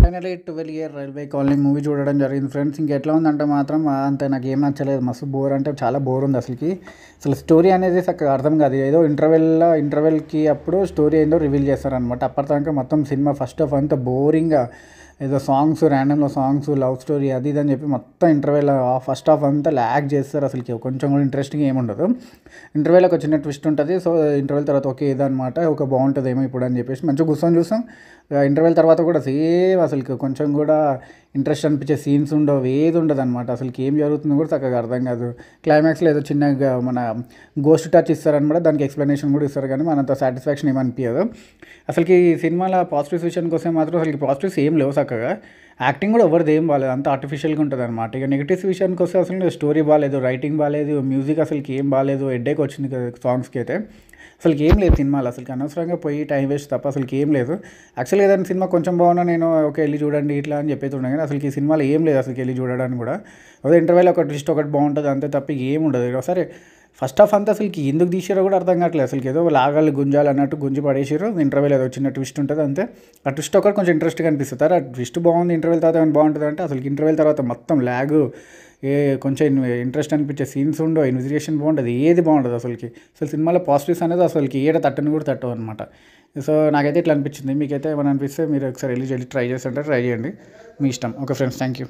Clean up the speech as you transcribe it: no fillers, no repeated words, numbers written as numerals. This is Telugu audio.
Finally 12 year railway colony movie చూడడం జరిగింది ఫ్రెండ్స్. ఇంకెట్లా ఉందంటే మాత్రం అంత నాకేం నచ్చలేదు. మస్తు బోర్ అంటే చాలా బోర్ ఉంది అసలుకి. అసలు స్టోరీ అనేది చక్కగా అర్థం కాదు. ఏదో ఇంటర్వెల్కి అప్పుడు స్టోరీ ఏందో రివీల్ చేస్తారనమాట. అప్పటిదాకా మొత్తం సినిమా ఫస్ట్ హాఫ్ అంతా బోరింగ్గా ఏదో సాంగ్స్ ర్యాండమ్లో సాంగ్స్ లవ్ స్టోరీ అది ఇది అని చెప్పి మొత్తం ఇంటర్వెల్ ఫస్ట్ హాఫ్ అంతా ల్యాగ్ చేస్తారు. అసలుకి కొంచెం కూడా ఇంట్రెస్టింగ్ ఏమి ఉండదు. ఇంటర్వెల్ ఒక చిన్న ట్విస్ట్ ఉంటుంది. సో ఇంటర్వెల్ తర్వాత ఓకే ఇదనమాట ఒక బాగుంటుంది ఏమో ఇప్పుడు అని చెప్పేసి మంచిగా కూర్చొని చూస్తాం. ఇంటర్వెల్ తర్వాత కూడా సేమ్ అసలుకి కొంచెం కూడా ఇంట్రెస్ట్ అనిపించే సీన్స్ ఉండవు, ఏది ఉండదు అనమాట. అసలుకి ఏం జరుగుతుందో కూడా చక్కగా అర్థం కాదు. క్లైమాక్స్లో ఏదో చిన్నగా మన గోస్ట్ టచ్ ఇస్తారనమాట. దానికి ఎక్స్ప్లెనేషన్ కూడా ఇస్తారు కానీ మనంత సాటిస్ఫాక్షన్ ఏమనిపించదు. అసలుకి ఈ సినిమాలో పాజిటివ్స్ విషయానికి వస్తే మాత్రం అసలుకి పాజిటివ్స్ ఏం లేవు చక్కగా. యాక్టింగ్ కూడా ఎవరిది ఏం బాగాలేదు, అంత ఆర్టిఫిషియల్గా ఉంటుంది అనమాట. ఇక నెగిటివ్స్ విషయానికి వస్తే అసలు స్టోరీ బాగాలేదు, రైటింగ్ బాగాలేదు, మ్యూజిక్ అసలుకి ఏం బాగాలేదు, హెడ్ఏక్ వచ్చింది కదా సాంగ్స్కి అయితే. అసలుకి ఏం లేదు సినిమాలో. అసలుకి అనవసరంగా పోయి టైం వేస్ట్ తప్ప అసలుకి ఏం లేదు. యాక్చువల్గా ఏదైనా సినిమా కొంచెం బాగున్నా నేను ఓకే వెళ్ళి చూడండి ఇట్లా అని చెప్పేది ఉన్నాయి కానీ అసలుకి ఈ సినిమాలో ఏం లేదు అసలుకి వెళ్ళి చూడడానికి కూడా. అదే ఇంటర్వెల్ ఒక ట్విస్ట్ ఒకటి బాగుంటుంది అంతే తప్ప ఏం ఉండదు. సరే ఫస్ట్ హాఫ్ అంతా అసలుకి ఎందుకు తీసారో కూడా అర్థం కావట్లేదు. అసలుకి ఏదో లాగాలి గుంజాలి అన్నట్టు గుంజి పడేసారు. ఇంటర్వెల్ ఏదో చిన్న ట్విస్ట్ ఉంటుంది అంతే. ఆ ట్విస్ట్ ఒకటి కొంచెం ఇంట్రెస్ట్గా అనిపిస్తుంది. ఆ ట్విస్ట్ బాగుంది, ఇంటర్వెల్ తర్వాత ఏమైనా బాగుంటుంది అంటే అసలుకి ఇంటర్వెల్ తర్వాత మొత్తం ల్యాగ్, కొంచెం ఇంట్రెస్ట్ అనిపించే సీన్స్ ఉండవు, ఇన్వెస్టిగేషన్ బాగుంటుంది, ఏది బాగుంటుంది అసలుకి. అసలు సినిమాలో పాజిటివ్స్ అనేది అసలుకి ఏడ తట్టని కూడా తట్టవు అనమాట. సో నాకైతే ఇట్లా అనిపించింది. మీకైతే ఏమైనా అనిపిస్తే మీరు ఒకసారి వెళ్ళి ట్రై చేస్తుంటే ట్రై చేయండి, మీ ఇష్టం. Okay friends, thank you.